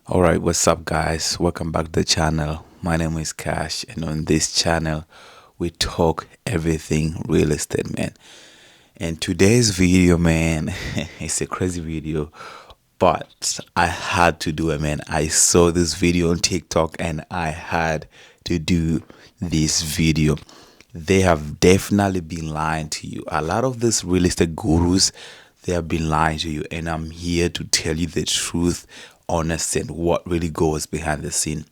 All right, what's up, guys? Welcome back to the channel. My name is Cash, and on this channel, we talk everything real estate, man. And today's video, man, it's a crazy video, but I had to do it, man. I saw this video on TikTok, and I had to do this video. They have definitely been lying to you. A lot of these real estate gurus, they have been lying to you, and I'm here to tell you the truth, honest, and what really goes behind the scene.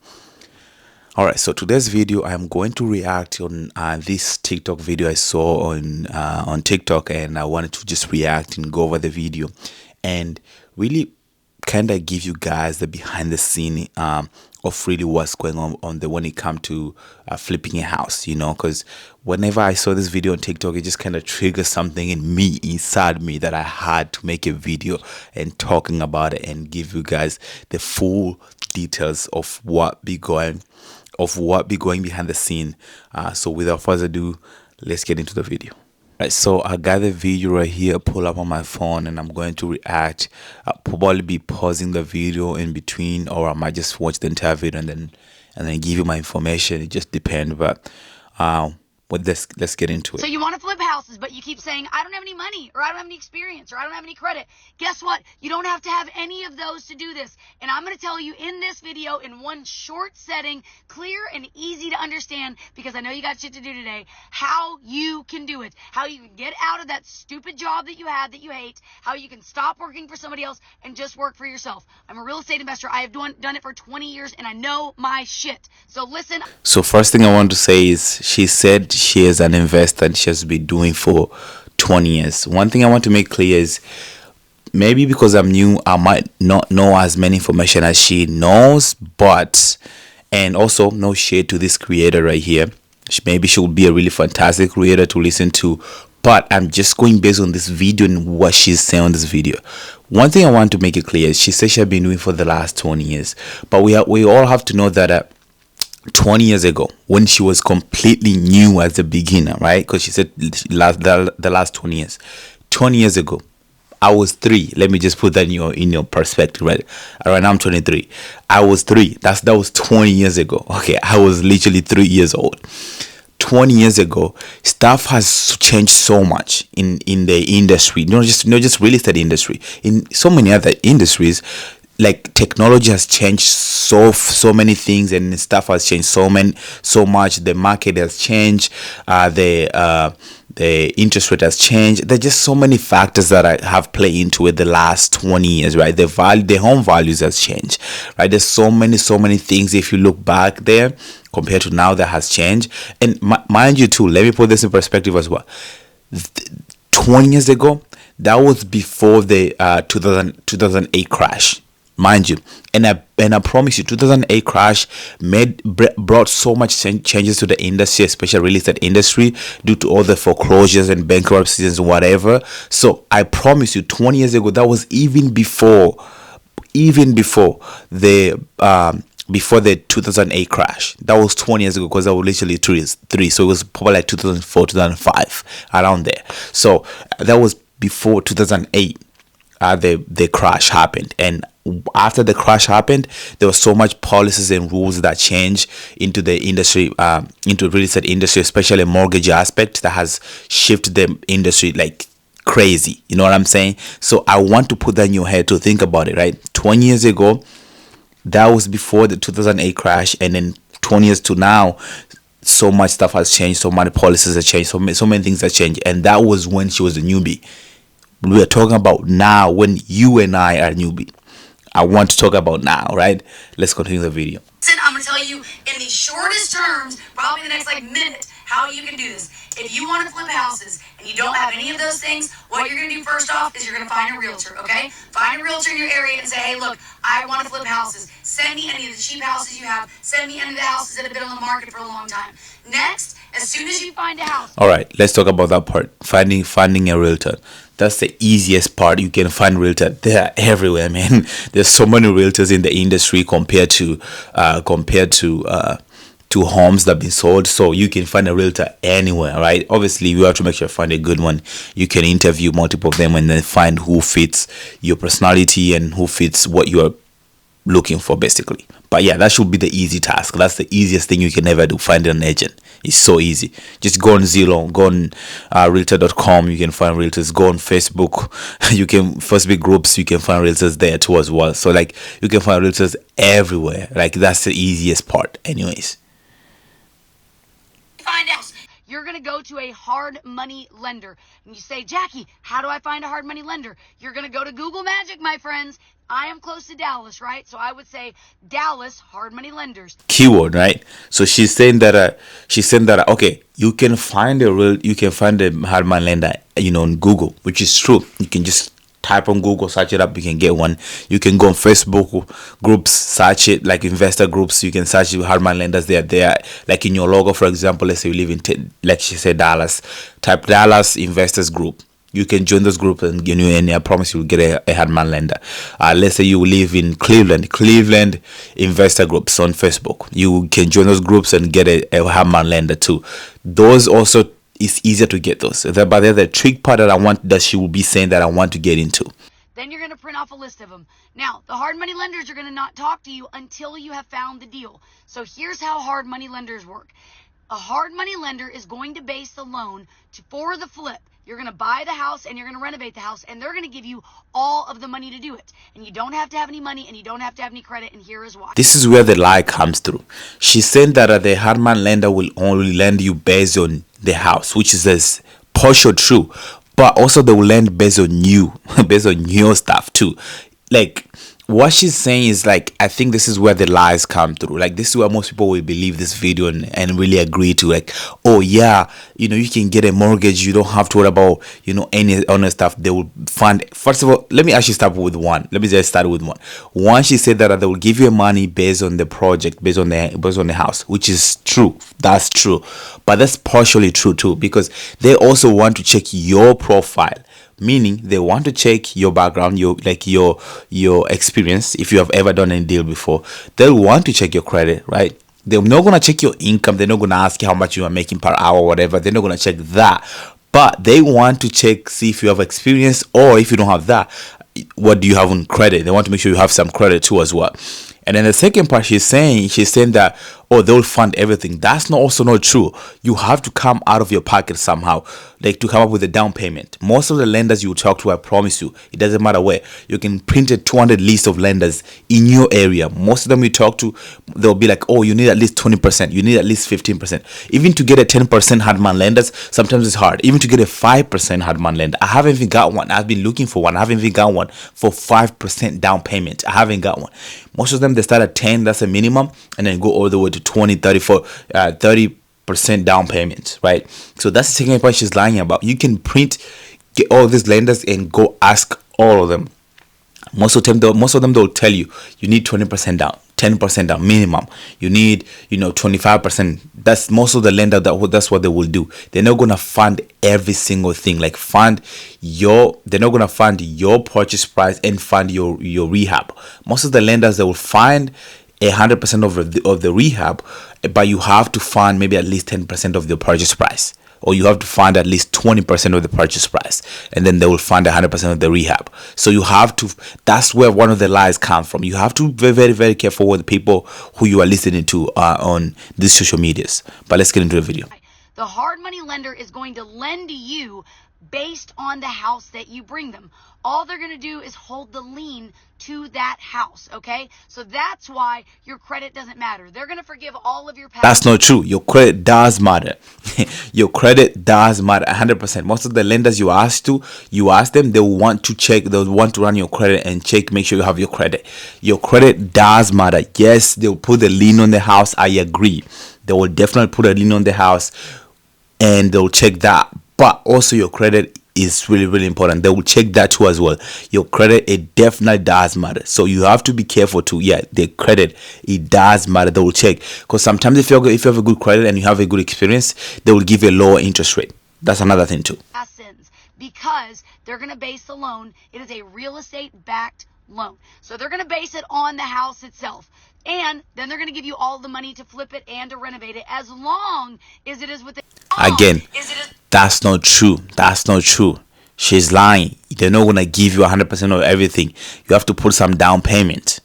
All right, so today's video, I'm going to react on this TikTok video I saw on TikTok, and I wanted to just react and go over the video, and really kind of give you guys the behind the scene of really what's going on the when it comes to flipping a house, because whenever I saw this video on TikTok, it just kind of triggered something in me, inside me, that I had to make a video and talking about it and give you guys the full details of what be going behind the scene. So without further ado, let's get into the video. Right, so I got the video right here, pull up on my phone, and I'm going to react. I'll probably be pausing the video in between, or I might just watch the entire video and then give you my information. It just depends, but let's get into it. So you want to flip houses, but you keep saying, I don't have any money, or I don't have any experience, or I don't have any credit. Guess what? You don't have to have any of those to do this. And I'm going to tell you in this video, in one short setting, clear and easy to understand, because I know you got shit to do today, how you can do it. How you can get out of that stupid job that you had that you hate. How you can stop working for somebody else and just work for yourself. I'm a real estate investor. I have done it for 20 years, and I know my shit. So listen. So first thing I want to say is, she said she is an investor and she has been doing for 20 years. One thing I want to make clear is, maybe because I'm new, I might not know as many information as she knows, but, and also no shade to this creator right here. Maybe she will be a really fantastic creator to listen to, but I'm just going based on this video and what she's saying on this video. One thing I want to make it clear is, she says she has been doing for the last 20 years, but we all have to know that 20 years ago, when she was completely new as a beginner, right? Because she said the last 20 years. 20 years ago, I was 3. Let me just put that in your perspective, right? Right now I'm 23. I was 3. That was 20 years ago. Okay, I was literally 3 years old. 20 years ago, stuff has changed so much in the industry. Not just real estate industry. In so many other industries, like technology has changed so many things, and stuff has changed so much. The market has changed. The interest rate has changed. There's just so many factors that I have played into it the last 20 years, right? The home values has changed, right? There's so many things, if you look back there compared to now, that has changed. And mind you too, let me put this in perspective as well. 20 years ago, that was before the 2008 crash, mind you, and I promise you, 2008 crash brought so much changes to the industry, especially real estate industry, due to all the foreclosures and bankruptcies and whatever. So I promise you, 20 years ago, that was even before the 2008 crash. That was 20 years ago, because I was literally three. So it was probably like 2004, 2005, around there. So that was before 2008. The crash happened, and after the crash happened, there was so much policies and rules that changed into the industry, into real estate industry, especially mortgage aspect, that has shifted the industry like crazy. You know what I'm saying? So I want to put that in your head to think about it, right? 20 years ago, that was before the 2008 crash, and then 20 years to now, so much stuff has changed, so many policies have changed, so many things have changed, and that was when she was a newbie. We are talking about now, when you and I are newbie. I want to talk about now, right? Let's continue the video. I'm going to tell you in the shortest terms, probably the next minute, how you can do this. If you want to flip houses and you don't have any of those things, what you're going to do first off is you're going to find a realtor, okay? Find a realtor in your area and say, hey, look, I want to flip houses. Send me any of the cheap houses you have. Send me any of the houses that have been on the market for a long time. Next, as soon as you find a house. All right, let's talk about that part. Finding a realtor. That's the easiest part. You can find realtor. They are everywhere, man. There's so many realtors in the industry compared to homes that have been sold. So you can find a realtor anywhere, right? Obviously, you have to make sure you find a good one. You can interview multiple of them and then find who fits your personality and who fits what you're looking for basically. But yeah, that should be the easy task. That's the easiest thing you can ever do, find an agent. It's so easy. Just go on Zillow, go on realtor.com, you can find realtors. Go on Facebook, you can Facebook groups, you can find realtors there too as well. So like you can find realtors everywhere. Like that's the easiest part anyways. Find out. You're going to go to a hard money lender. And you say, Jackie, how do I find a hard money lender? You're going to go to Google Magic, my friends. I am close to Dallas, right? So I would say Dallas hard money lenders. Keyword, right? So she's saying that okay, you can find a hard money lender, on Google, which is true. You can just type on Google, search it up, you can get one. You can go on Facebook groups, search it, like investor groups. You can search hard money lenders. They are there, like in your logo, for example. Let's say you live in, like she said, Dallas. Type Dallas investors group. You can join those groups and I promise you'll get a hard money lender. Let's say you live in Cleveland investor groups on Facebook. You can join those groups and get a hard money lender too. Those also, it's easier to get those. But there's the trick part that she will be saying that I want to get into. Then you're going to print off a list of them. Now, the hard money lenders are going to not talk to you until you have found the deal. So here's how hard money lenders work. A hard money lender is going to base the loan for the flip. You're going to buy the house and you're going to renovate the house, and they're going to give you all of the money to do it. And you don't have to have any money and you don't have to have any credit, and here is why. This is where the lie comes through. She's saying that the hard money lender will only lend you based on the house, which is as partial true, but also they will lend based on you, based on your stuff too. Like what she's saying is, like, I think this is where the lies come through. Like this is where most people will believe this video and really agree to, like, oh yeah, you can get a mortgage, you don't have to worry about any other stuff. They will fund. First of all, let me actually start with one. Let me just start with one. She said that they will give you money based on the project, based on the house, which is true. That's true, but that's partially true too, because they also want to check your profile, meaning they want to check your background, your experience. If you have ever done any deal before, they'll want to check your credit, right? They're not going to check your income. They're not going to ask you how much you are making per hour or whatever. They're not going to check that, but they want to check, see if you have experience, or if you don't have that, what do you have on credit. They want to make sure you have some credit too as well. And then the second part, she's saying that, oh, they'll fund everything. That's also not true. You have to come out of your pocket somehow, like to come up with a down payment. Most of the lenders you talk to, I promise you, it doesn't matter where. You can print a 200 list of lenders in your area. Most of them you talk to, they'll be like, oh, you need at least 20%. You need at least 15%. Even to get a 10% hard money lenders, sometimes it's hard. Even to get a 5% hard money lender. I haven't even got one. I've been looking for one. I haven't even got one for 5% down payment. I haven't got one. Most of them, they start at 10, that's a minimum, and then go all the way to 20, 30% down payments, right? So that's the second part she's lying about. You can get all these lenders and go ask all of them. Most of them they'll tell you need 20% down, 10% down minimum. You need 25%. That's most of the lender that's what they will do. They're not gonna fund every single thing. Like they're not gonna fund your purchase price and fund your rehab. Most of the lenders, they will find 100% of the rehab, but you have to fund maybe at least 10% of the purchase price, or you have to fund at least 20% of the purchase price, and then they will fund 100% of the rehab. So you have to. That's where one of the lies come from. You have to be very, very, very careful with the people who you are listening to on these social medias. But let's get into the video. The hard money lender is going to lend to you based on the house that you bring them. All they're going to do is hold the lien to that house, okay? So that's why your credit doesn't matter. They're going to forgive all of your past. That's not true. Your credit does matter. Your credit does matter 100%. Most of the lenders you ask them, they want to check, they'll want to run your credit and check, make sure you have your credit. Your credit does matter. Yes, they'll put the lien on the house. I agree. They will definitely put a lien on the house and they'll check that. But also your credit is really, really important. They will check that too as well. Your credit, it definitely does matter. So you have to be careful too. Yeah, the credit, it does matter. They will check, because sometimes if you have a good credit and you have a good experience, they will give you a lower interest rate. That's another thing too. Because they're going to base the loan. It is a real estate backed loan. So they're going to base it on the house itself. And then they're going to give you all the money to flip it and to renovate it, as long as it is within. Again, that's not true. That's not true. She's lying. They're not going to give you 100% of everything. You have to put some down payment.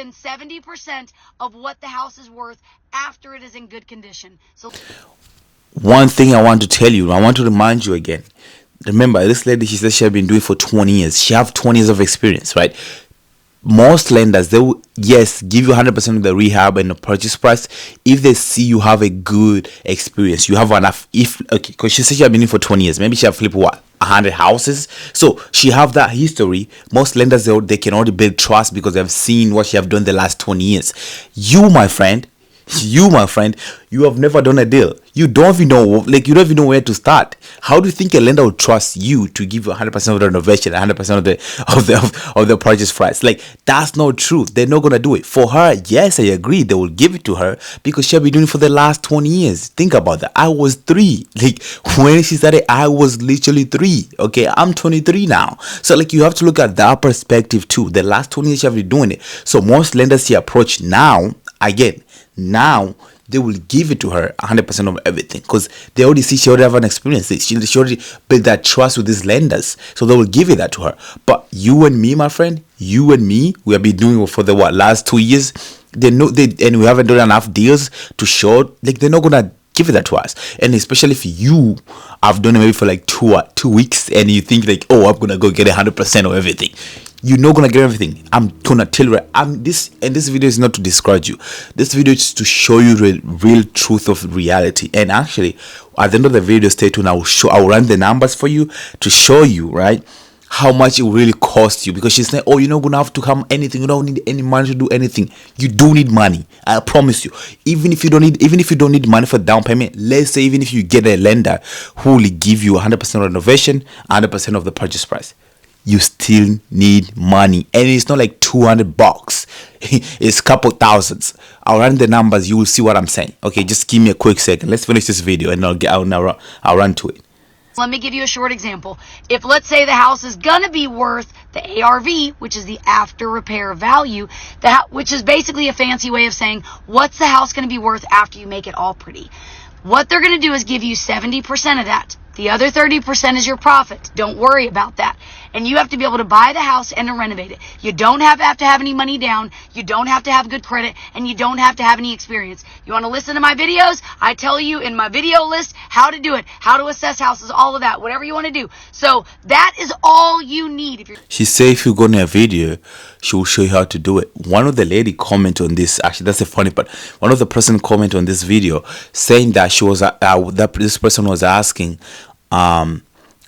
within 70% of what the house is worth after it is in good condition. So one thing I want to tell you, I want to remind you again. Remember, this lady, she said she had been doing it for 20 years. She have 20 years of experience, right? Most lenders, they will, yes, give you 100% of the rehab and the purchase price if they see you have a good experience. You have enough. If okay, because she said she had been in for 20 years. Maybe she have flipped what, 100 houses. So she have that history. Most lenders, they can already build trust because they've seen what she have done the last 20 years. You, my friend, you have never done a deal. You don't even know, like, you don't even know where to start. How do you think a lender would trust you to give you 100% of the renovation, 100% of the purchase price? Like, that's not true. They're not gonna do it for her. Yes, I agree. They will give it to her because she'll be doing it for the last 20 years. Think about that. I was 3. Like, when she started, I was literally 3. Okay, I'm 23 now. So, like, you have to look at that perspective too. The last 20 years she'll be doing it. So most lenders she approach now, again, now they will give it to her 100% of everything because they already see she already have an experience. She already built that trust with these lenders, so they will give it that to her. But you and me, my friend, you and me, we have been doing it for the last 2 years. They know and we haven't done enough deals to show, like, they're not gonna give it that to us. And especially if you have done it maybe for like 2 weeks and you think like, oh, I'm gonna go get 100% of everything. You're not gonna get everything. I'm gonna tell you, this video is not to discourage you. This video is to show you the real truth of reality. And actually, at the end of the video, stay tuned. I'll run the numbers for you to show you, right, how much it will really cost you. Because she's saying, oh, you're not gonna have to come anything. You don't need any money to do anything. You do need money. I promise you. Even if you don't need money for down payment, let's say even if you get a lender who will give you 100% renovation, 100% of the purchase price, you still need money. And it's not like $200. It's a couple thousands. I'll run the numbers. You will see what I'm saying. Okay, just give me a quick second. Let's finish this video and I'll run to it. Let me give you a short example. If, let's say, the house is gonna be worth the ARV, which is the after repair value, which is basically a fancy way of saying what's the house gonna be worth after you make it all pretty. What they're gonna do is give you 70% of that. The other 30% is your profit. Don't worry about that. And you have to be able to buy the house and to renovate it. You don't have to have any money down. You don't have to have good credit. And you don't have to have any experience. You want to listen to my videos? I tell you in my video list how to do it, how to assess houses, all of that, whatever you want to do. So that is all you need. She say if you go in her video, she will show you how to do it. One of the lady comment on this, actually that's a funny part. One of the person comment on this video saying that she was this person was asking,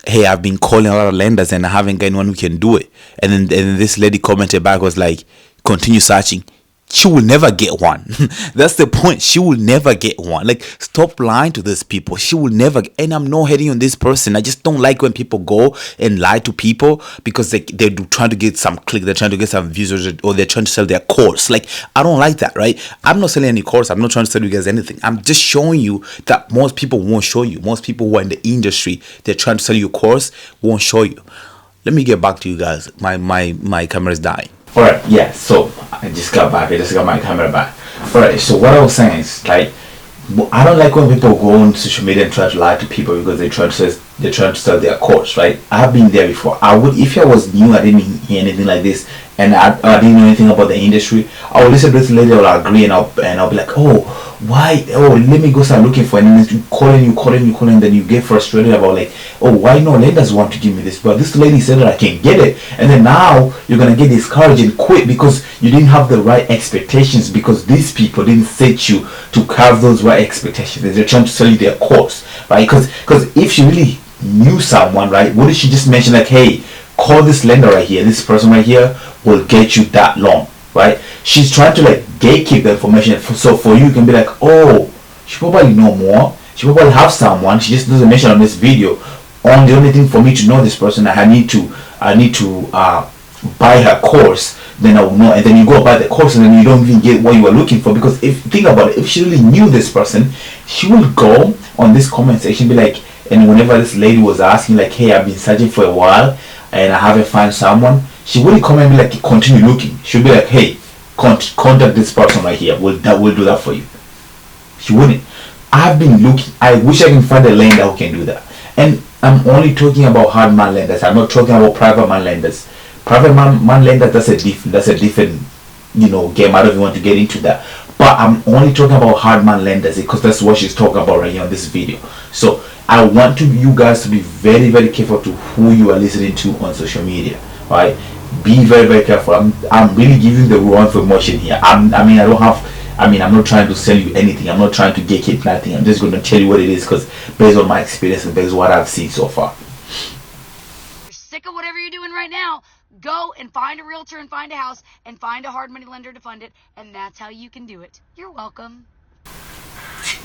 hey, I've been calling a lot of lenders and I haven't got anyone who can do it. And then this lady commented back, was like, continue searching. She will never get one. That's the point. She will never get one. Like, stop lying to these people. She will never. And I'm not hating on this person. I just don't like when people go and lie to people because they're trying to get some click. They're trying to get some views, or they're trying to sell their course. Like, I don't like that, right? I'm not selling any course. I'm not trying to sell you guys anything. I'm just showing you that most people won't show you. Most people who are in the industry, they're trying to sell you a course, won't show you. Let me get back to you guys. My camera is dying. Alright, yeah, so I just got back. I just got my camera back. Alright, so what I was saying is, like, I don't like when people go on social media and try to lie to people because they're trying to sell their course, right? I have been there before. I would, if I was new, I didn't hear anything like this, and I didn't know anything about the industry, I would listen to this lady, I will agree, and I'll be like, oh, why? Oh, let me go start looking for it. And then you call, and then you get frustrated about, like, oh, why no lenders want to give me this? But this lady said that I can get it, and then now you're gonna get discouraged and quit because you didn't have the right expectations, because these people didn't set you to have those right expectations. They're trying to sell you their course, right? Because if she really knew someone, right, wouldn't she just mention, like, hey, call this lender right here, this person right here will get you that loan, right? She's trying to, like, gatekeep the information, so for you can be like, oh, she probably know more, she probably have someone, she just doesn't mention on this video. On the only thing for me to know this person, I need to buy her course, then I will know. And then you go buy the course and then you don't even get what you are looking for. Because if think about it, if she really knew this person, she will go on this comment section, be like, and whenever this lady was asking, like, hey, I've been searching for a while and I haven't found someone, she wouldn't come and be like, continue looking. She'll be like, hey, contact this person right here, we'll do that for you. She wouldn't. I've been looking. I wish I can find a lender who can do that. And I'm only talking about hard man lenders. I'm not talking about private man lenders. Private man lenders, that's a different game. I don't even want to get into that. But I'm only talking about hardman lenders because that's what she's talking about right here on this video. So I want you guys to be very, very careful to who you are listening to on social media, right? Be very, very careful. I'm really giving the wrong information here. I'm not trying to sell you anything. I'm not trying to gatekeep nothing. I'm just going to tell you what it is because based on my experience and based on what I've seen so far. You're sick of whatever you're doing right now, go and find a realtor and find a house and find a hard money lender to fund it, and that's how you can do it. You're welcome.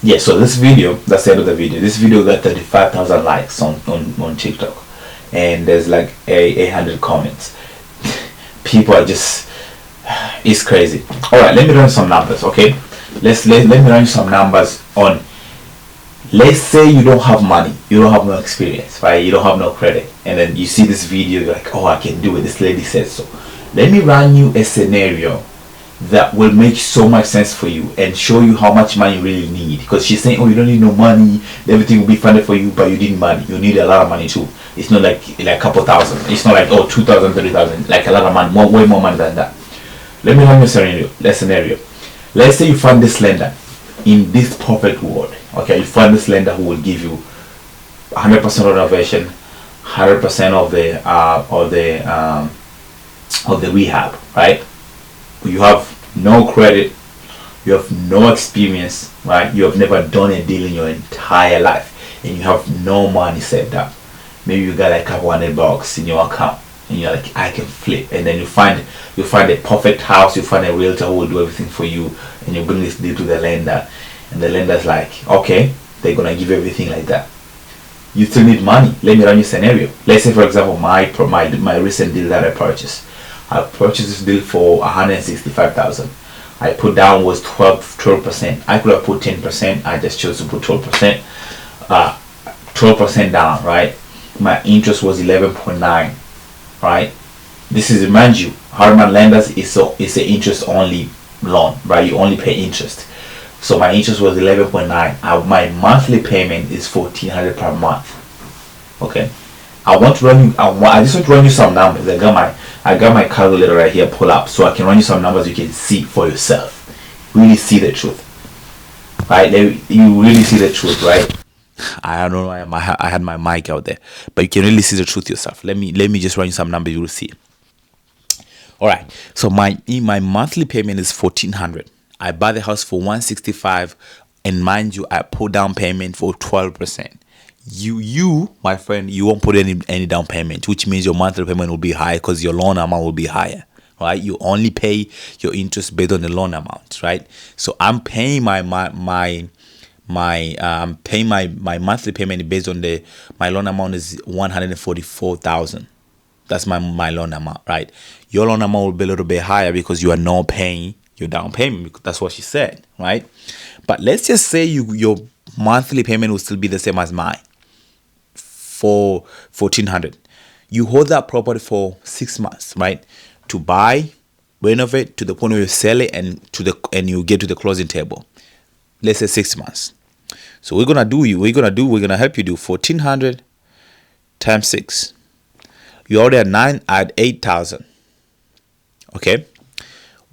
Yeah, so this video, that's the end of the video. This video got 35,000 likes on TikTok, and there's like 800 comments. People are just, it's crazy. All right, let me run some numbers, okay? Let me run some numbers on. Let's say you don't have money, you don't have no experience, right? You don't have no credit, and then you see this video, you're like, oh, I can do it. This lady said so. Let me run you a scenario that will make so much sense for you and show you how much money you really need. Because she's saying, oh, you don't need no money, everything will be funded for you, but you need money. You need a lot of money too. It's not like a couple thousand. It's not like, oh, 2,000, 30,000, like a lot of money, way more money than that. Let me run you a scenario. Let's say you find this lender in this perfect world. Okay, you find this lender who will give you 100% renovation, 100% of the rehab, right? You have no credit, you have no experience, right? You have never done a deal in your entire life, and you have no money saved up. Maybe you got like $100 in your account, and you're like, I can flip. And then you find a perfect house, you find a realtor who will do everything for you, and you bring this deal to the lender, and the lender's like, okay, they're gonna give you everything like that. You still need money. Let me run you a scenario. Let's say, for example, my recent deal that I purchased. I purchased this deal for 165,000. I put down was 12%. I could have put 10%. I just chose to put 12%. 12% down, right? My interest was 11.9, right? This is, remind you, Hardman Lenders is an interest only loan, right? You only pay interest. So my interest was 11.9. My monthly payment is 1,400 per month. Okay. I just want to run you some numbers. I got my calculator right here pull up so I can run you some numbers you can see for yourself. Really see the truth. Right? You really see the truth, right? I don't know why I had my mic out there, but you can really see the truth yourself. Let me just run you some numbers, you will see. All right. So my monthly payment is 1,400. I buy the house for 165, and mind you, I put down payment for 12%. You, my friend, you won't put any down payment, which means your monthly payment will be high because your loan amount will be higher, right? You only pay your interest based on the loan amount, right? So I'm paying my monthly payment based on my loan amount is 144,000. That's my loan amount, right? Your loan amount will be a little bit higher because you are not paying your down payment. That's what she said, right? But let's just say your monthly payment will still be the same as mine, for 1,400. You hold that property for 6 months, right? To buy, renovate to the point where you sell it and you get to the closing table. Let's say 6 months. So we're gonna help you do 1,400 times 6. You already at 8,000. Okay.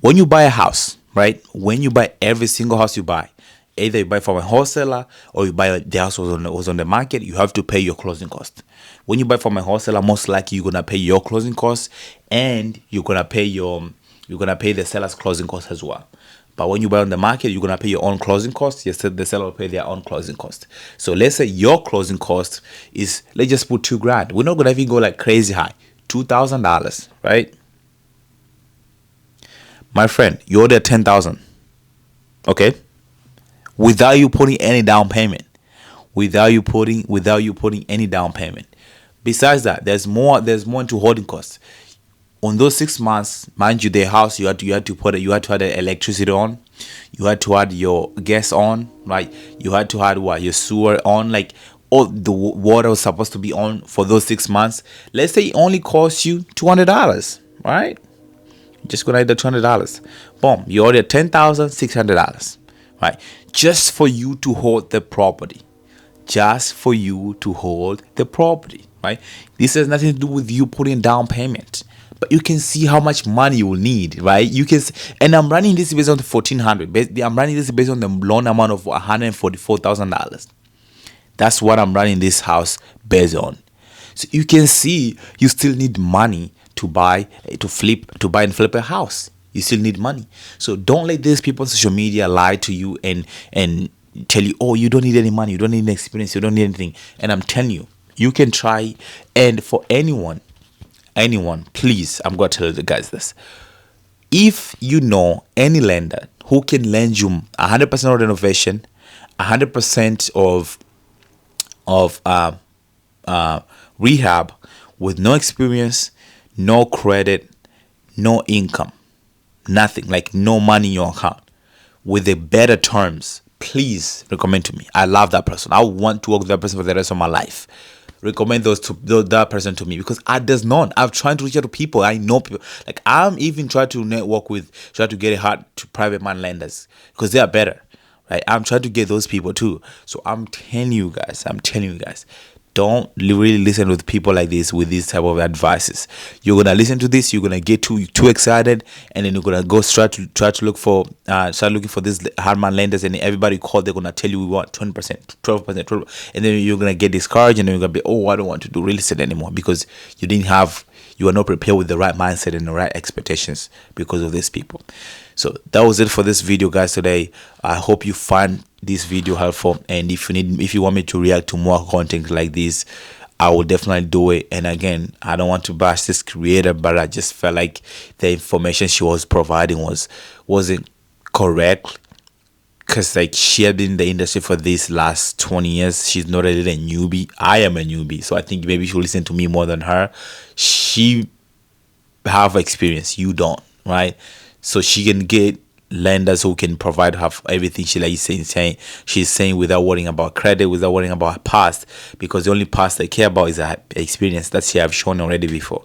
When you buy a house, right? When you buy every single house you buy, either you buy from a wholesaler or you buy the house was on the market, you have to pay your closing cost. When you buy from a wholesaler, most likely you're gonna pay your closing costs and you're gonna pay the seller's closing costs as well. But when you buy on the market, you're gonna pay your own closing costs. Yes, the seller will pay their own closing cost. So let's say your closing cost is, let's just put $2,000. We're not gonna even go like crazy high, $2,000, right? My friend, you order 10,000, okay? Without you putting any down payment. Without you putting any down payment. Besides that, there's more into holding costs. On those 6 months, mind you, the house you had to add the electricity on, you had to add your gas on, right? You had to add your sewer on, like all the water was supposed to be on for those 6 months. Let's say it only costs you $200, right? Just gonna add the $200. Boom, you order $10,600, right? Just for you to hold the property. Just for you to hold the property, right? This has nothing to do with you putting down payment. but you can see how much money you will need, right? And I'm running this based on the 1,400. I'm running this based on the loan amount of $144,000. That's what I'm running this house based on. So you can see you still need money to buy, and flip a house. You still need money. So don't let these people on social media lie to you and tell you, oh, you don't need any money, you don't need any experience, you don't need anything. And I'm telling you, you can try. And for anyone, please, I'm gonna tell you guys this. If you know any lender who can lend you 100% of renovation, 100% of rehab, with no experience, no credit, no income, nothing, like no money in your account, with the better terms, please recommend to me. I love that person. I want to work with that person for the rest of my life. Recommend that person to me, because I does not. I've tried to reach out to people. I know people. Like, I'm even trying to network with, try to get a heart to private man lenders, because they are better, right? I'm trying to get those people too. So I'm telling you guys, don't really listen with people like this with these type of advices. You're gonna listen to this, you're gonna get too excited, and then you're gonna go try to look for start looking for these hardman lenders, and everybody you call, they're gonna tell you we want 20%, 12%, 12%, and then you're gonna get discouraged, and then you're gonna be, oh, I don't want to do real estate anymore, because you are not prepared with the right mindset and the right expectations because of these people. So that was it for this video, guys, today. I hope you find this video helpful, and if you want me to react to more content like this, I will definitely do it. And again, I don't want to bash this creator, but I just felt like the information she was providing wasn't correct, because like she had been in the industry for this last 20 years. She's not really a newbie. I am a newbie, so I think maybe she'll listen to me more than her. She have experience, you don't, right? So she can get lenders who can provide her everything she's saying without worrying about credit, without worrying about her past, because the only past they care about is her experience that she have shown already before.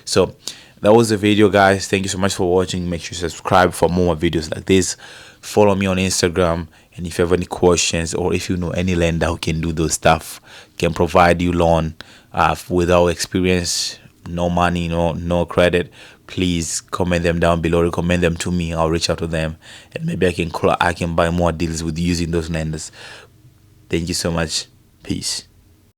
So that was the video, guys. Thank you so much for watching. Make sure you subscribe for more videos like this. Follow me on Instagram, and if you have any questions, or if you know any lender who can do those stuff, can provide you loan without experience, no money, no credit, please comment them down below. Recommend them to me. I'll reach out to them, and maybe I can buy more deals with using those lenders. Thank you so much. Peace.